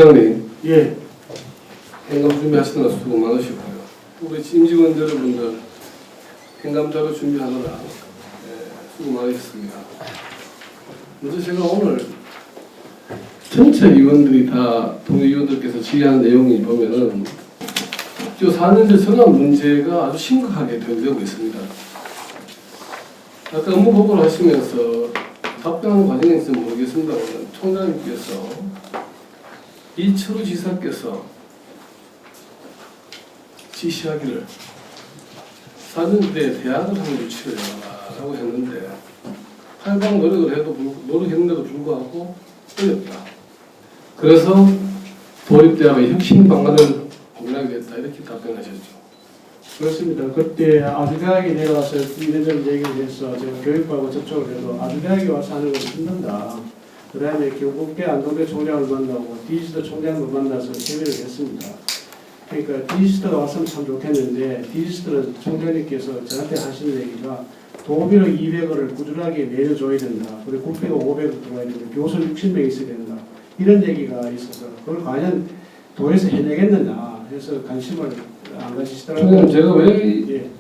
회장님, 예. 행감 준비하시느라 수고 많으시고요. 우리 임직원 여러분들 행감 자료 준비하느라 수고 많으셨습니다. 먼저 제가 오늘 전체 위원들이 다 동의위원들께서 질의한 내용이 보면은 저 4년제 전환 문제가 아주 심각하게 되고 있습니다. 아까 업무 보고를 하시면서 답변하는 과정에서 모르겠습니다만 총장님께서 이철우 지사께서 지시하기를 4년제 대학을 한번 유치해라라고 했는데 팔방 노력했는데도 불구하고 어렵다. 그래서 도립대학의 혁신 방안을 고민하게 됐다 이렇게 답변하셨죠. 그렇습니다. 그때 아주대학에 내려와서 이런저런 얘기를 해서 제가 교육부하고 접촉을 해도 아주대학에 와서 하는 건 힘든다. 그 다음에 경북대 안동대 총장을 만나고 디지스터 총장도 만나서 협의를 했습니다. 그러니까 디지스터가 왔으면 참 좋겠는데 디지스터는 총장님께서 저한테 하시는 얘기가 도비로 200원을 꾸준하게 내려줘야 된다. 그리고 국회가 500원 들어가야 된다. 교수 60명 있어야 된다. 이런 얘기가 있어서 그걸 과연 도에서 해내겠느냐 해서 관심을 안 가지시더라고요. 제가 왜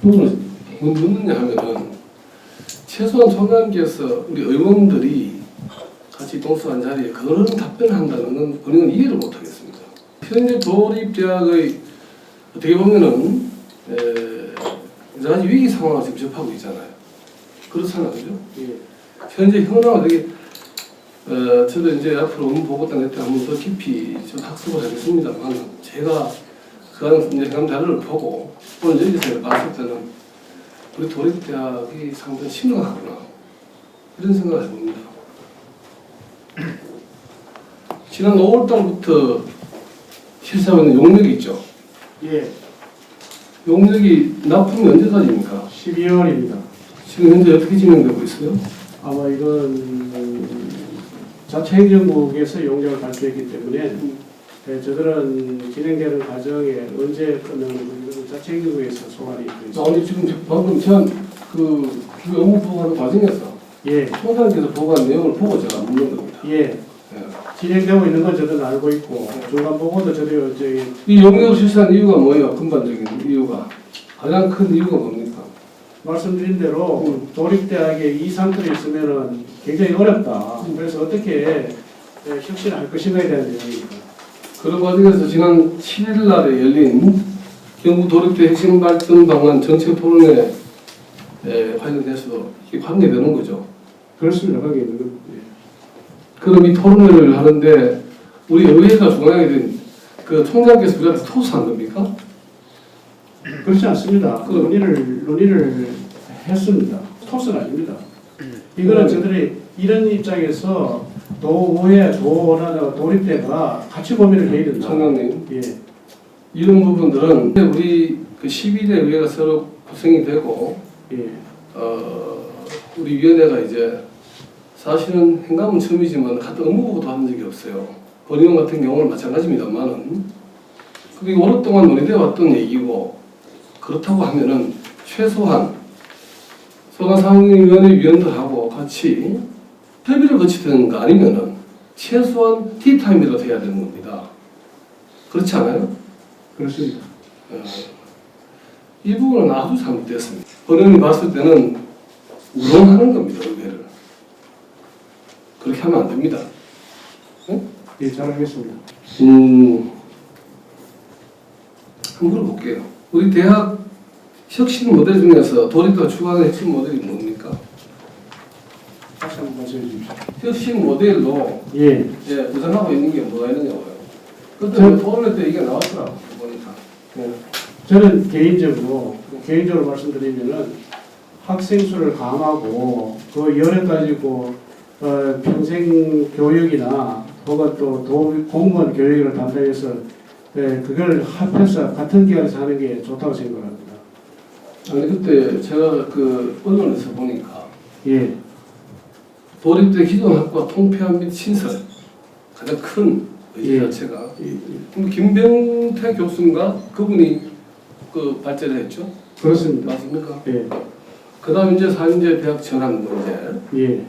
부분을 묻느냐 하면은 최소한 총장님께서 우리 의원들이 같이 동수한 자리에 그런 답변을 한다는 건 우리는 이해를 못하겠습니다. 현재 도립대학의 어떻게 보면은 아주 위기 상황을 지금 접하고 있잖아요. 그렇잖아요, 그죠? 예. 현재 현황을 되게 저도 이제 앞으로 업무 보고단 때 한번 더 깊이 좀 학습을 하겠습니다만 제가 그 이제 행감 자료를 보고 오늘 여기서 봤을 때는 우리 도립대학이 상당히 심각하구나 이런 생각을 해봅니다. 지난 5월달부터 실시하고 있는 용역이 있죠. 예. 용역이 납품이 언제까지입니까? 12월입니다. 지금 현재 어떻게 진행되고 있어요? 아마 이건 자체행정국에서 용역을 발표했기 때문에 저들은 진행되는 과정에 언제 끝나는 이건 자체행정국에서 소관이 있고 아니 지금 방금 전 그 업무 보고하는 과정에서 예. 총장님께서 보고한 내용을 보고 제가 묻는 겁니다. 예. 진행되고 있는 건 저도 알고 있고 중간 보고도 저도 저기 이 용역을 실시한 이유가 뭐예요? 근본적인 이유가 가장 큰 이유가 뭡니까? 말씀드린 대로 도립대학에 이 상태로 있으면은 굉장히 어렵다. 그래서 어떻게 혁신을 할 것인가에 대한 내용입니다. 그런 과정에서 지난 7일 날에 열린 경북 도립대 혁신 발전 방안 정책 토론회 관련돼서 이게 관계되는 거죠. 그렇습니다. 거기 있는 건. 그럼 이 토론회를 하는데 우리 의회가 중앙에 된 그 총장께서 우리한테 토스한 겁니까? 그렇지 않습니다. 그 논의를 했습니다. 토스는 아닙니다. 이거는 저들이 이런 입장에서 도의회, 도원하고 도립대가 같이 고민을 해야 된다. 총장님, 예. 이런 부분들은 우리 그 12대 의회가 서로 구성이 되고 예. 우리 위원회가 이제 사실은 행감은 처음이지만 같은 업무 보고도 한 적이 없어요. 본의원 같은 경우는 마찬가지입니다만은 그게 오랫동안 논의되어 왔던 얘기고 그렇다고 하면은 최소한 소관상임위원회 위원들하고 같이 협의를 거치든 거 아니면은 최소한 티타임이라도 해야 되는 겁니다. 그렇지 않아요? 그렇습니다. 이 부분은 아주 잘못됐습니다. 본인이 봤을 때는 우롱하는 겁니다, 의회를. 그렇게 하면 안 됩니다. 응? 예, 잘하겠습니다. 한번 물어볼게요. 우리 대학 혁신 모델 중에서 도립대가 추구하는 핵심 모델이 뭡니까? 다시 한번 말씀해 주십시오. 혁신 모델로 예. 구성하고 있는 게 뭐가 있느냐고요. 그때 토론회 때 이게 나왔더라고 보니까. 저는 개인적으로 말씀드리면은 학생 수를 강하고 그 여러 가지고 평생 교육이나 혹은 또 공무원 교육을 담당해서 그걸 합해서 같은 기관에서 하는 게 좋다고 생각합니다. 아니 그때 제가 그 언론에서 보니까 예. 도립대 기존 학과 통폐합 및 신설 가장 큰 의제 자체가 김병태 교수인가 그분이 그 발제를 했죠. 그렇습니다. 맞습니까? 예. 그다음 이제 4년제 대학 전환 문제 예.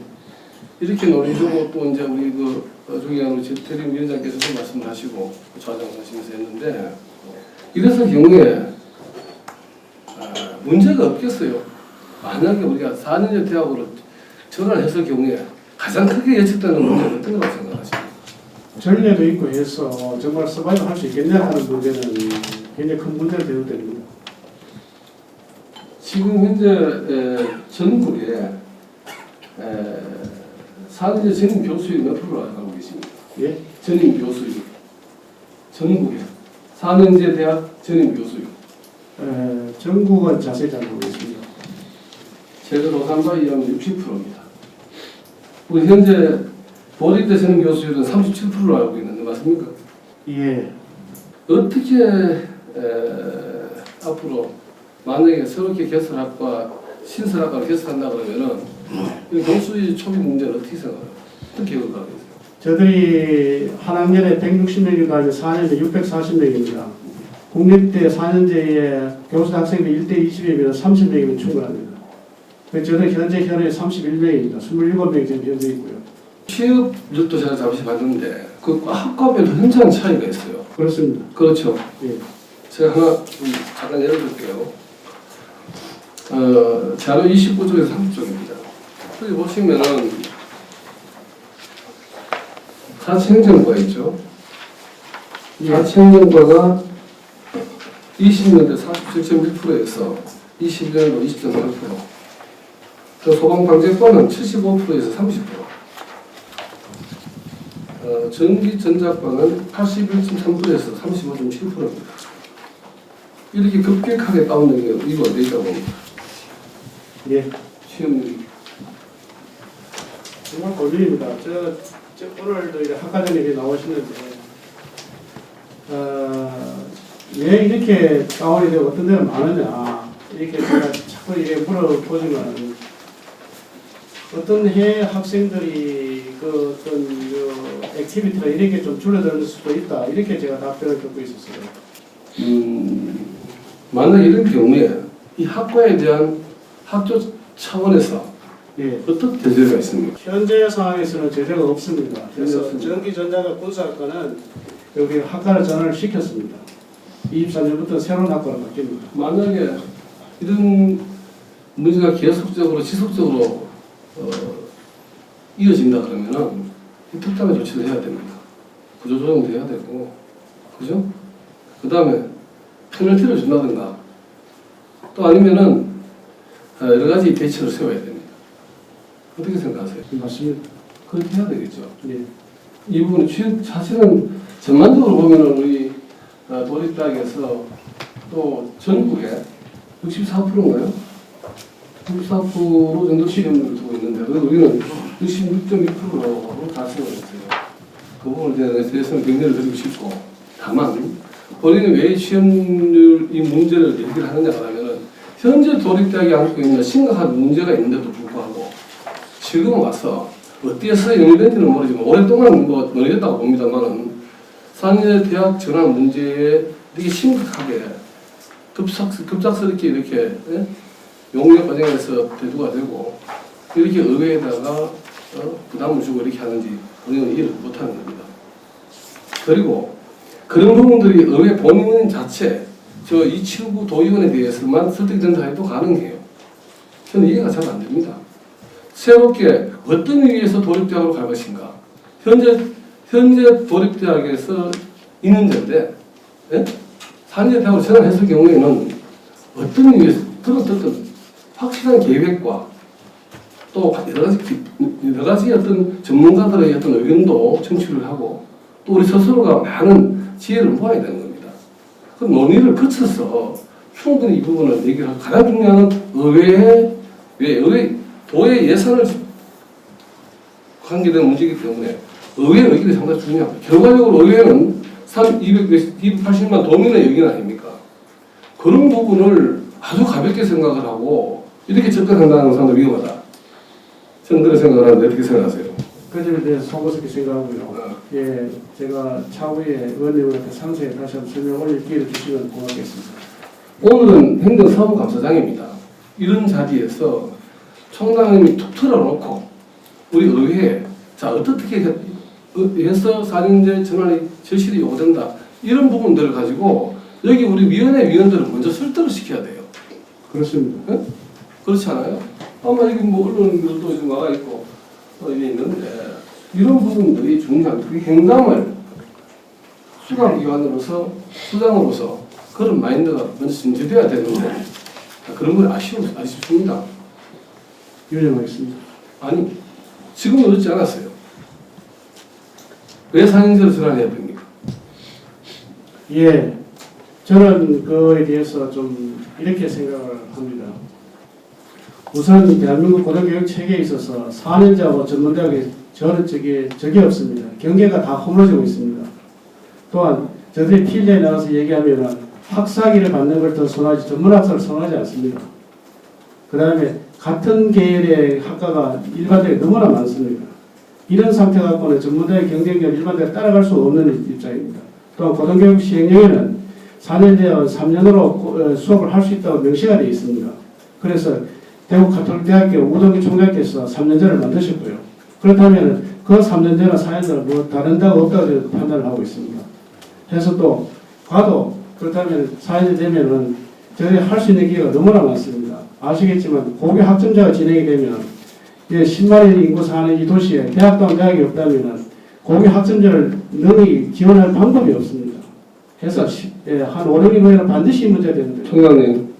이렇게 논의되고 또 이제 우리 그 중요한 우리 최태림 위원장께서도 말씀을 하시고 좌장하시면서 했는데 이랬을 경우에 문제가 없겠어요. 만약에 우리가 4년제 대학으로 전환을 했을 경우에 가장 크게 예측되는 문제는 어떤 거라고 생각하십니까? 전례도 있고 해서 정말 서바이브 할 수 있겠냐 하는 문제는 굉장히 큰 문제가 되어도 됩니다. 지금 현재 전국에 4년제 전임 교수율 몇 프로라고 알고 계십니까? 예? 전임 교수율. 전국에 4년제 대학 전임 교수율. 전국은 자세히 잘 모르겠습니다. 제가 조사한 바에 의하면 60%입니다. 우리 현재 보리대 전임 교수율은 37%로 알고 있는데 맞습니까? 예. 어떻게 앞으로 만약에 새롭게 개설학과 신설학과를 개설한다 그러면은 이 교수의 초기 문제는 어떻게 생각해요? 어떻게 생각하세요? 저들이 한 학년에 160명이 가지고 4년제 640명입니다. 국립대 4년제에 교수 학생비 1대 20이면 30명이면 충분합니다. 저는 현재 현에 31명입니다. 27명이 지금 현재 있고요. 취업률도 제가 잠시 봤는데 그 학과별로 현저한 차이가 있어요. 그렇습니다. 그렇죠. 예. 제가 하나 잠깐 예를 들게요. 자료 29쪽에서 30쪽입니다. 여기 보시면은 사치행정과 있죠. 사치행정과가 20년대 47.1%에서 21년도 20.8%. 소방방재과는 75%에서 30%. 전기전자과는 81.3%에서 35.7%입니다. 이렇게 급격하게 다운된 이유가 어디 있다고 봅니다. 예. 취업률이. 정말 고민입니다. 오늘도 이제 학과장님이 나오시는데, 왜 이렇게 다운이 되고 어떤 데는 많으냐, 이렇게 제가 자꾸 이렇게 물어보지만, 어떤 해 학생들이 그 어떤 액티비티나 이런 게 좀 줄어들 수도 있다, 이렇게 제가 답변을 듣고 있었어요. 만약 이런 경우에 이 학과에 대한 학교 차원에서 예. 어떤 제재가 있습니까? 현재 상황에서는 제재가 없습니다. 그래서 없습니다. 전기전자과 군사학과는 여기 학과를 전환을 시켰습니다. 24년부터 새로운 학과로 바뀝니다. 만약에 이런 문제가 계속적으로 지속적으로 이어진다 그러면은 이 특단의 조치를 해야 됩니다. 구조조정도 해야 되고, 그죠? 그 다음에 페널티를 준다든가, 또 아니면은 여러 가지 대책을 세워야 됩니다. 어떻게 생각하세요? 맞습니다. 그렇게 해야 되겠죠. 예. 이 부분은 사실은 전반적으로 보면은 우리 도립대학에서 또 전국에 64%인가요? 64% 정도 취업률을 두고 있는데 그래도 우리는 66.2%로 달성을 했어요. 그 부분에 대해서는 굉장히 드리고 싶고, 다만 본인은 왜 취업률 이 문제를 얘기를 하느냐고 하면은 현재 도립대학이 안고 있는 심각한 문제가 있는데도 불구하고 지금 와서 어디에서 영위된지는 모르지만 오랫동안 논의됐다고 봅니다만은 4년제 대학 전환 문제에 이렇게 심각하게 급작스럽게 이렇게 용역 과정에서 대두가 되고 이렇게 의회에다가 부담을 주고 이렇게 하는지 우리는 이해를 못하는 겁니다. 그리고 그런 부분들이 의회 본인 자체 저 이치구 도의원에 대해서만 설득된다 해도 가능해요. 저는 이해가 잘 안 됩니다. 새롭게 어떤 의미에서 도립대학으로 갈 것인가? 현재 도립대학에서 있는 데인데, 예? 4년제 대학으로 전환했을 경우에는 어떤 의미에서 어떤 확실한 계획과 또 여러 가지 어떤 전문가들의 어떤 의견도 청취를 하고 또 우리 스스로가 많은 지혜를 모아야 되는 겁니다. 그 논의를 거쳐서 충분히 이 부분을 얘기를 하고 가장 중요한 도의 예산을 관계된 문제이기 때문에 의회 의견이 상당히 중요합니다. 결과적으로 의회는 280만 도민의 의견 아닙니까? 그런 부분을 아주 가볍게 생각을 하고 이렇게 접근한다는 사람도 위험하다. 저는 그런 생각을 하는데 어떻게 생각하세요? 그 점에 대해서 송구스럽게 생각하고요. 예, 제가 차후에 의원님한테 상세히 다시 한번 설명 올릴 기회를 주시면 고맙겠습니다. 오늘은 행정사무감사장입니다. 이런 자리에서 총장님이 툭 틀어놓고 우리 의회에 자 어떻게 해서 4년제 전환이 절실히 요구된다. 이런 부분들을 가지고 여기 우리 위원회 위원들을 먼저 설득을 시켜야 돼요. 그렇습니다. 예? 그렇지 않아요? 아마 여기 뭐 언론들도 좀 나가 있고 이게 있는데 이런 부분들이 중요한 그 행감을 수강기관으로서 수장으로서 그런 마인드가 먼저 전제돼야 되는데 그런 건 아쉽습니다. 유념하겠습니다. 아니 지금은 그렇지 않았어요. 왜 4년제로 전환해야 됩니까? 예, 저는 그에 대해서 좀 이렇게 생각을 합니다. 우선 대한민국 고등교육 체계에 있어서 4년제하고 전문대학에 저는 적이 없습니다. 경계가 다 허물어지고 있습니다. 또한 저들이 필리에 나가서 얘기하면 학사학위를 받는 걸 더 선호하지 전문학사를 선호하지 않습니다. 그 다음에 같은 계열의 학과가 일반대에 너무나 많습니다. 이런 상태 갖고는 전문대의 경쟁력을 일반대가 따라갈 수 없는 입장입니다. 또한 고등교육 시행령에는 4년제와 3년으로 수업을 할 수 있다고 명시가 되어 있습니다. 그래서 대구 가톨릭대학교 우동기 총장께서 3년제를 만드셨고요. 그렇다면 그 3년제나 4년제나 뭐 다른다고 없다고 판단을 하고 있습니다. 해서 또 과도 그렇다면 4년제 되면은 저희 할 수 있는 기회가 너무나 많습니다. 아시겠지만 고교 학점제가 진행이 되면 10만인 인구 사는 이 도시에 대학도 한 대학이 없다면 고교 학점제를 능히 지원할 방법이 없습니다. 해서 한 5, 6년 후에는 반드시 이 문제가 되는데. 총장님,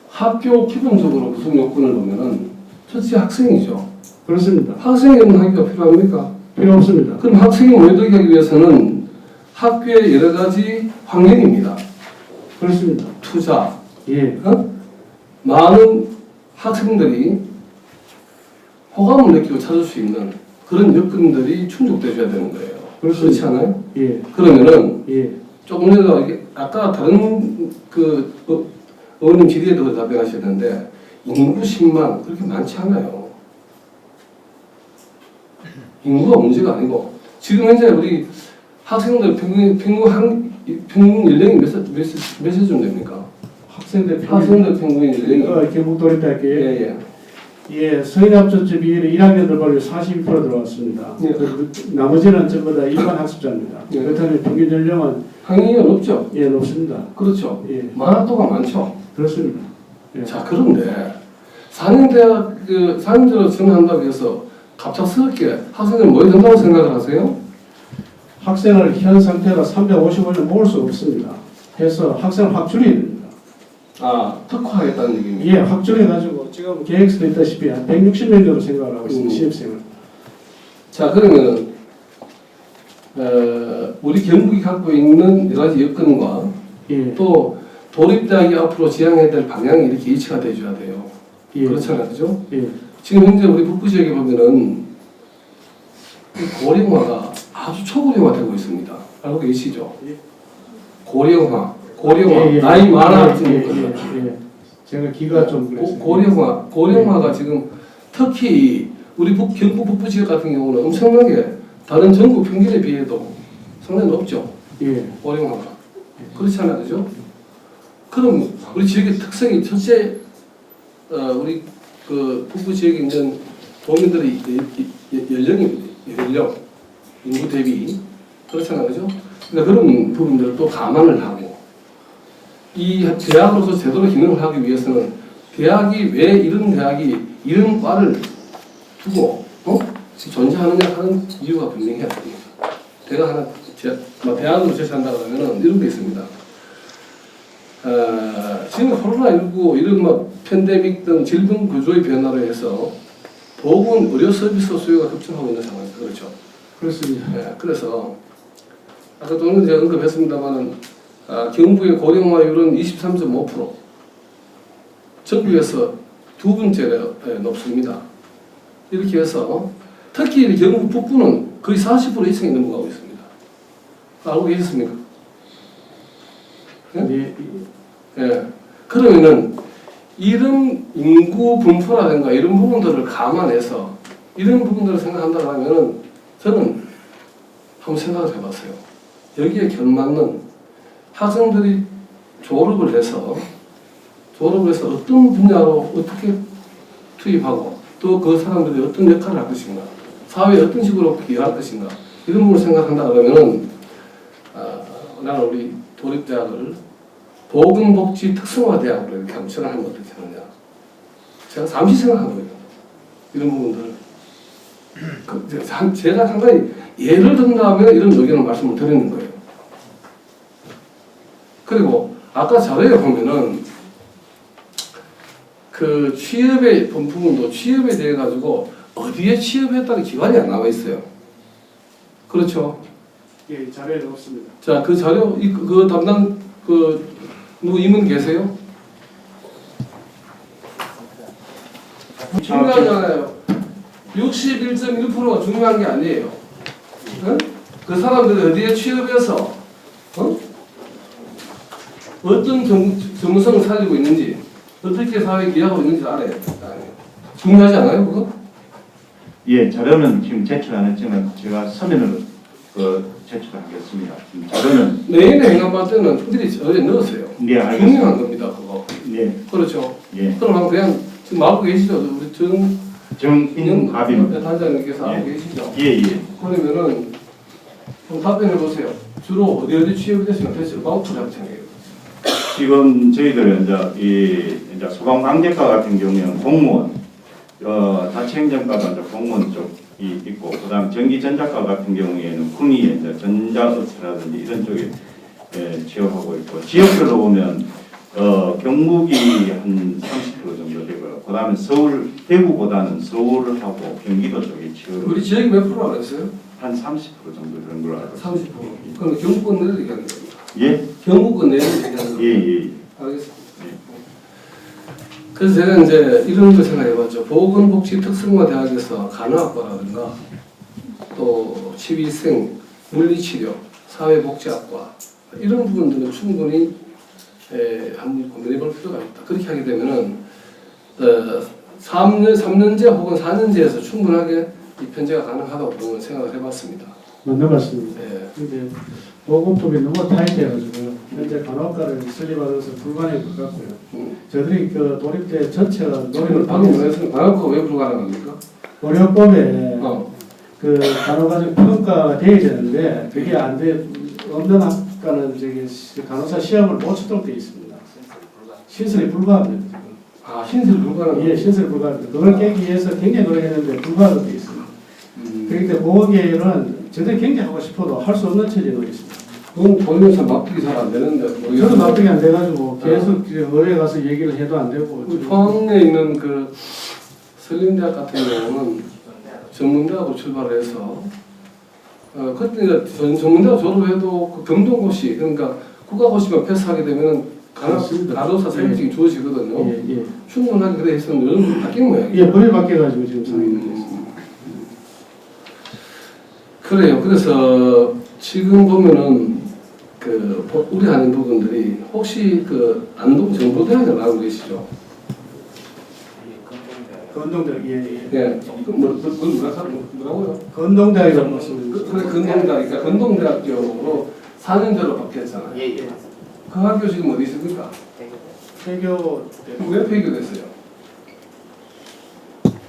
학교 기본적으로 구성 요건을 보면은 첫째 학생이죠. 그렇습니다. 학생이 없는 학교가 필요합니까? 필요 없습니다. 그럼 학생이 모여들게 하기 위해서는 학교의 여러 가지 환경입니다. 그렇습니다. 투자, 예. 많은 학생들이 호감을 느끼고 찾을 수 있는 그런 여건들이 충족돼줘야 되는 거예요. 그렇지 않아요? 예. 그러면은 예. 조금 전에 아까 다른 그 의원님 질의에도 답변하셨는데 인구 10만 그렇게 많지 않아요. 인구가 문제가 아니고 지금 현재 우리 학생들 평균 연령이 몇세쯤 됩니까? 학생들 평균 연령이 경북도립대학교에 예예. 예, 서인합천지 비율이 1학년 들어가면 42% 들어왔습니다. 예. 나머지는 전부 다 일반 학습자입니다. 예. 그렇다면 평균 연령은 학년이 높죠. 예, 높습니다. 그렇죠. 예, 만학도가 많죠. 그렇습니다. 예. 자 그런데 4년제로 전환한다고 해서 갑작스럽게 학생들 모여든다고 생각을 하세요? 학생을 현 상태가 350원을 모을 수 없습니다. 해서 학생을 확 줄여야 됩니다. 아 특화하겠다는 얘기입니다. 예, 확 줄여가지고 지금 계획서도 있다시피 한 160명 정도 생각을 하고 있습니다. 신입생을. 자 그러면 우리 경북이 갖고 있는 여러 가지 여건과 예, 또 도립대학이 앞으로 지향해야 될 방향이 이렇게 일치가 돼줘야 돼요. 예, 그렇잖아요, 그죠? 예, 지금 현재 우리 북부 지역에 보면은 이 고령화가 아주 초고령화되고 있습니다. 알고 계시죠? 예. 고령화, 예, 예. 나이 많아 예, 지금 예. 제가 기가 좀 그랬어요. 고령화가 지금 특히 우리 경북 북부 지역 같은 경우는 엄청나게 다른 전국 평균에 비해도 상당히 높죠. 예, 고령화가 그렇지 않아요, 그죠? 그럼 우리 지역의 특성이 첫째 우리 그 북부 지역에 있는 도민들의 연령 인구 대비 그렇잖아요, 그죠? 그러니까 그런 부분들을 또 감안을 하고 이 대학으로서 제대로 기능을 하기 위해서는 대학이 왜 이런 과를 두고 존재하느냐 하는 이유가 분명해야 됩니다. 제가 하나 대학으로 제시한다 그러면은 이런 게 있습니다. 지금 코로나19 이런 팬데믹 등 질병 구조의 변화로 해서 보건 의료 서비스 수요가 급증하고 있는 상황이죠. 그렇죠. 그렇습니다. 네, 그래서 아까 또 제가 언급했습니다만은 경북의 고령화율은 23.5%, 전국에서 두 번째로 높습니다. 이렇게 해서 특히 경북 북부는 거의 40% 이상이 넘어가고 있습니다. 알고 계셨습니까? 네? 예, 예. 그러면은 이런 인구 분포라든가 이런 부분들을 감안해서 이런 부분들을 생각한다고 하면은 저는 한번 생각을 해봤어요. 여기에 견맞는 학생들이 졸업을 해서 어떤 분야로 어떻게 투입하고 또 그 사람들이 어떤 역할을 할 것인가, 사회에 어떤 식으로 기여할 것인가, 이런 부분을 생각한다 그러면은 나는 우리 도립대학을 보건복지 특성화대학으로 이렇게 한번 전환하면 어떻게 하느냐. 제가 잠시 생각한 거예요. 이런 부분들을. 제가 상당히 예를 든다면 이런 의견을 말씀을 드리는 거예요. 그리고 아까 자료에 보면은 그 취업의 부분도 취업에 대해 가지고 어디에 취업했다는 기관이 안 나와 있어요. 그렇죠? 예, 자료에 넣었습니다. 자, 그 자료 그 담당 그 누구 임원 계세요? 중요하잖아요. 61.1%가 중요한 게 아니에요. 응? 그 사람들이 어디에 취업해서 어떤 전문성을 살리고 있는지 어떻게 사회에 기여하고 있는지 알아야 돼요. 중요하지 않아요, 그거? 예, 자료는 지금 제출 안 했지만 제가 서면으로 제출하겠습니다. 자료는 내일의 행안부 때는 특별히 어제 넣었어요. 네, 알겠습니다. 중요한 겁니다, 그거. 네, 그렇죠. 예, 그럼 그냥 지금 알고 계시죠? 우리 정인갑입니다. 단장님께서 예. 알고 계시죠? 예, 예. 그러면은 좀 답변해 보세요. 주로 어디 취업이 됐으면 됐어요. 마우트 학생이에요. 지금 저희들은 이제 소방관계과 같은 경우에는 공무원, 자치행정과가 이제 공무원 쪽이 있고, 그다음 전기전자과 같은 경우에는 군이 이제 전자업체라든지 이런 쪽에 취업하고 있고, 지역별로 보면 경북이 한 30% 정도 되고요. 그다음에 서울, 대구보다는 서울하고 경기도 쪽에 취업. 우리 지역이 몇 프로라고 그랬어요? 한 30% 정도 되는 걸로 알고 있습니다. 30%. 그럼 경북권 내를 얘기하는 겁니다. 예? 경북권 내를 얘기하는 겁니다. 예. 알겠습니다. 그래서 제가 이제 이런 걸 생각해봤죠. 보건복지 특성화대학에서 간호학과라든가 또 치위생, 물리치료, 사회복지학과 이런 부분들은 충분히 한번 고민해볼 필요가 있다. 그렇게 하게 되면은 3년제 혹은 4년제에서 충분하게 이 편제가 가능하다고 저는 생각을 해봤습니다. 맞는 말씀입니다. 예. 근데 보건법이 너무 타이트해가지고요. 현재 간호학과를 설립하면서 불가능에 가깝고요. 저희들이 그 도립대 전체가 노력을 방금 하고 말씀 간호학과가 왜 불가능합니까? 의료법에 그 간호과정 평가가 돼야 되는데 그게 안 돼. 없는 학과는 저기 간호사 시험을 못 치도록 되어 있습니다. 신설이 불가합니다. 지금. 아, 신설 불가능. 예, 신설 불가합니다. 그걸 깨기 위해서 굉장히 노력했는데 불가하게 되어 있습니다. 그렇기 때문에 보건계는 저들이 굉장히 하고 싶어도 할 수 없는 처지에 놓여 있습니다. 그건 본인은 참 납득이 잘 안 되는데. 저도 납득이 안 돼가지고 계속 의회에 가서 얘기를 해도 안 되고. 우리 포항에 있는 그 설림대학 같은 경우는 전문대학으로 출발을 해서 그때 전문대학 졸업해도 그 경동고시 그러니까 국가고시만 패스하게 되면 간호사 자격증이 주어지거든요. 예. 충분하게 그래 있었는데 요즘 바뀐 모양이에요. 예, 법이 바뀌어가지고 지금 상황이 됐습니다. 그래요. 그래서 지금 보면은 그 우리 하는 부분들이 혹시 그 안동 정보대학을 알고 계시죠? 건동대학 예. 네. 뭐라고요? 건동대학이라고 말씀드립니다. 그래 건동대학, 그러니까 건동대학교로 4년제로 바뀌었잖아요. 예. 그 학교 지금 어디 있습니까? 폐교 왜 폐교됐어요?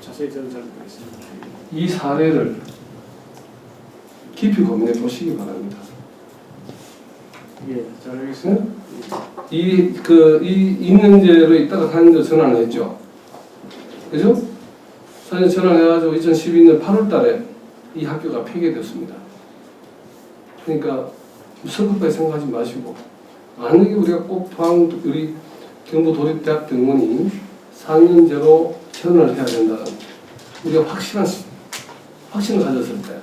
자세히 저는 잘 모르겠습니다. 이 사례를 깊이 고민해 보시기 바랍니다. 예, 잘 알겠습니다. 이 2년제로 있다가 4년제로 전환을 했죠. 그죠? 4년 전환해가지고 2012년 8월 달에 이 학교가 폐교됐습니다. 그러니까 성급하게 생각하지 마시고 만약에 우리가 꼭 포항 우리 경북도립대학 병원이 4년제로 전환을 해야 된다는 우리가 확신을 가졌을 때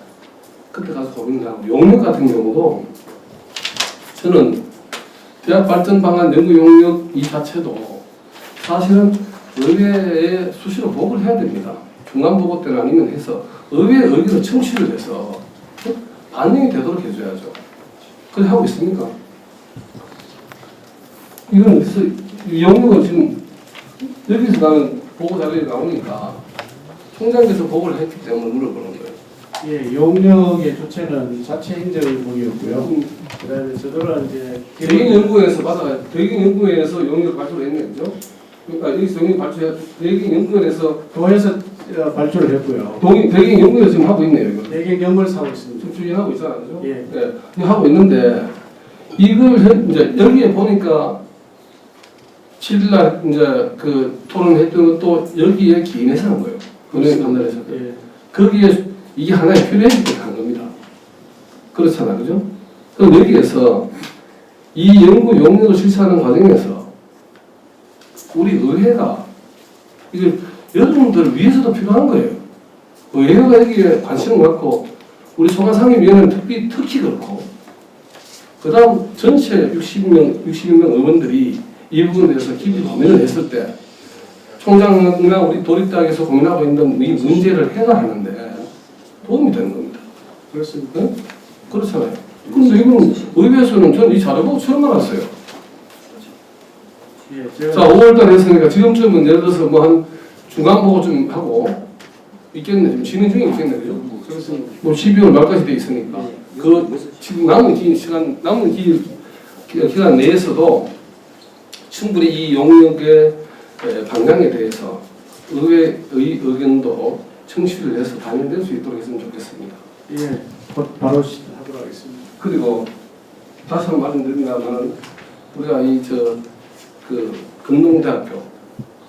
그때 가서 고민을 하고 용역 같은 경우도 저는 대학 발전 방안 연구 용역 이 자체도 사실은 의회에 수시로 보고를 해야 됩니다. 중간 보고 때는 아니면 해서 의회의 의견을 청취를 해서 반영이 되도록 해줘야죠. 그렇게 하고 있습니까? 이건 그래서 용역은 지금 여기서 나는 보고 자료에 나오니까 총장께서 보고를 했기 때문에 물어보는 거예요. 예, 용역의 주체는 자치행정국이었고요. 그다음에 저들은 이제 대기연구원에서 받아가 대기연구원에서 용역 발주를 했네요, 그죠? 그러니까 여기서 용역 발주해 대기연구원에서 도에서 발주를 했고요. 대개 연구를 지금 하고 있네요. 이거. 대개 연구를 사고 있습니다. 지금 추진하고 있잖아요. 그죠? 예. 이거 하고 있는데 이걸 이제 여기에 보니까 7일날 이제 그 토론했던 것도 여기에 기인해서 한 거예요. 은행 판단에서. 예. 거기에 이게 하나의 필요했기 때문에 한 겁니다. 그렇잖아, 그죠? 그럼 여기에서 이 연구 용역을 실시하는 과정에서 우리 의회가 이게 여러분들을 위해서도 필요한 거예요. 의회가 여기에 관심을 갖고 우리 소관상임위원회는 특히 그렇고 그 다음 전체 61명 의원들이 이 부분에 대해서 깊이 고민을 했을 때 총장이나 우리 도립대학에서 고민하고 있는 이 문제를 해결하는데 도움이 되는 겁니다. 그렇습니까? 네? 그렇잖아요. 그런데 이거는 의회에서는 저는 이 자료 보고 처음 알았어요. 예. 자, 5월달 했으니까 지금쯤은 예를 들어서 뭐 한 중간 보고 좀 하고 있겠네. 지금 진행 중에 있겠네. 그죠? 그렇습니다. 뭐 12월 말까지 돼 있으니까. 그 지금 남은 기간 내에서도 충분히 이 용역의 방향에 대해서 의회의 의견도 청취를 해서 반영될 수 있도록 했으면 좋겠습니다. 예. 곧 바로 하도록 하겠습니다. 그리고 다시 한 번 말씀드리면 우리가 그 금농대학교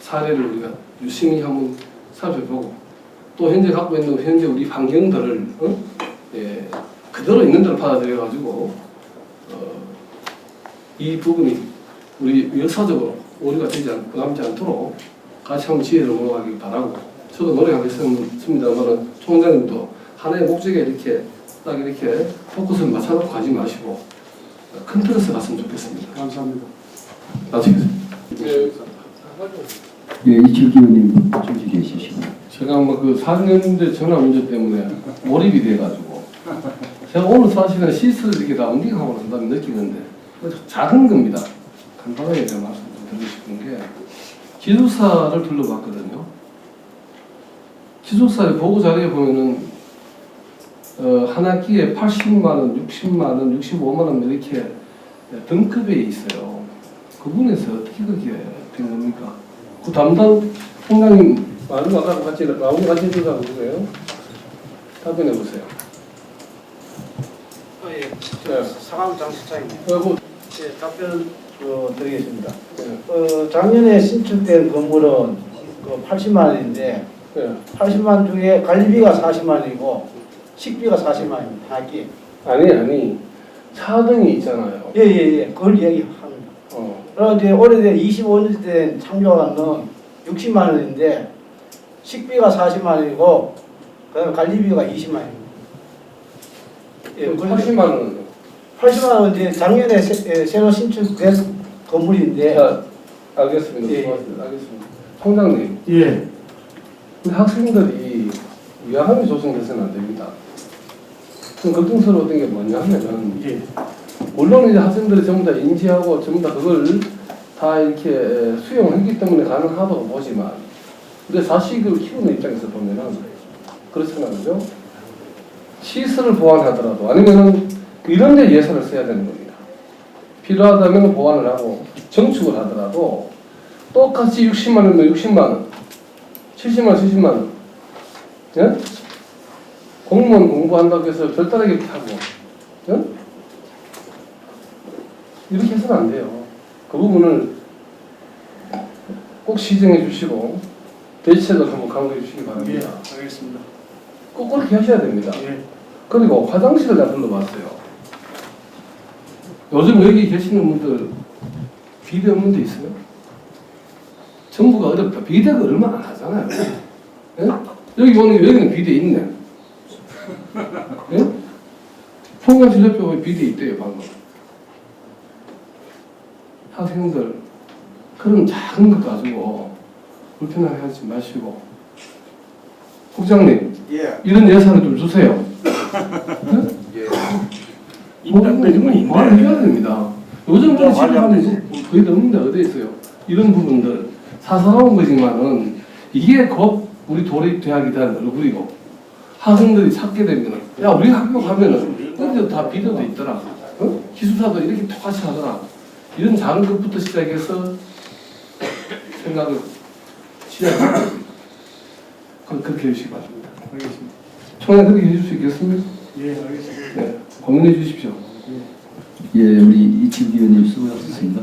사례를 우리가 유심히 한번 살펴보고 또 현재 갖고 있는 현재 우리 환경들을 그대로 있는 대로 받아들여 가지고 이 부분이 우리 역사적으로 오류가 남지 않도록 같이 한번 지혜를 모아가길 바라고 저도 노력하겠습니다만 총장님도 하나의 목적에 이렇게 딱 이렇게 포커스를 맞춰놓고 가지 마시고 큰 틀에서 갔으면 좋겠습니다. 감사합니다. 마치겠습니다. 예, 이철기 의원님 정치해 주시고. 제가 뭐 그 4년대 전화 문제 때문에 몰입이 돼가지고 제가 오늘 사실은 시스를 이렇게 다 옮기고 난 다음에 느끼는데 작은 겁니다. 간단하게 제가 말씀 좀 드리고 싶은 게 기숙사를 둘러봤거든요. 기숙사의 보고 자료에 보면은 한 학기에 80만 원, 60만 원, 65만 원 이렇게 등급에 있어요. 그 부분에서 어떻게 그렇게 된 겁니까? 그 담당 총장님 많은 거 아까 같이 나오고 같이 해주자고 그래요? 답변해 보세요. 예. 네. 상암 장수차입니다. 예, 답변 드리겠습니다. 네. 작년에 신축된 건물은 80만 원인데 네. 80만 중에 관리비가 40만 원이고 식비가 40만 원입니다. 한 학기. 아니 차등이 있잖아요. 예예예. 그걸 얘기합니다. 그리고 이제 오래된 25년 된 창조하는 60만 원인데 식비가 40만 원이고 그다음에 관리비가 20만 원입니다. 예, 80만 원. 80만 원 이제 작년에 새로 신축된 건물인데. 자, 알겠습니다. 예. 알겠습니다. 총장님, 예. 우리 학생들이 위안함이 조성돼서는 안 됩니다. 좀 걱정스러웠던 게 뭐냐 하면은 예. 물론 이제 학생들이 전부 다 인지하고 전부 다 그걸 다 이렇게 수용했기 때문에 가능하다고 보지만 근데 자식을 키우는 입장에서 보면은 그렇잖아요. 그죠? 시설을 보완하더라도 아니면은 이런 데 예산을 써야 되는 겁니다. 필요하다면 보완을 하고 정축을 하더라도 똑같이 60만 원이면 60만 원 70만 원 70만 원 예? 공무원 공부한다고 해서 별다르게 하고 예? 이렇게 해서는 안 돼요. 그 부분을 꼭 시정해 주시고 대책을 한번 강구해 주시기 예. 바랍니다. 알겠습니다. 꼭 그렇게 하셔야 됩니다. 예. 그리고 화장실을 다 둘러봤어요. 요즘 여기 계시는 분들 비대 없는 데 있어요? 정부가 어렵다. 비대가 얼마 안 하잖아요. 예? 여기 오는 여기는 비대 있네. 예? 총장실 옆에 보면 비대 있대요 방금. 학생들 그런 작은 것 가지고 불편하게 하지 마시고 국장님 예. 이런 예산을 좀 주세요. 이건 해줘야 됩니다. 요즘 좀 시간이 거의 없는데 어디 있어요? 이런 부분들 사사로운 거지만은 이게 곧 우리 도립대학에 대한 얼굴이고 학생들이 찾게 되면은 야 우리 학교 가면은 근데 다 비대도 있더라. 어? 기숙사도 이렇게 똑같이 하더라. 이런 작은 것부터 시작해서 생각을 시작합니다. 그 그렇게 해주시기 바랍니다. 알겠습니다. 총장 그렇게 해줄 수 있겠습니까? 예, 알겠습니다. 네, 고민해 주십시오. 예, 우리 이치기 의원님 수고하셨습니다.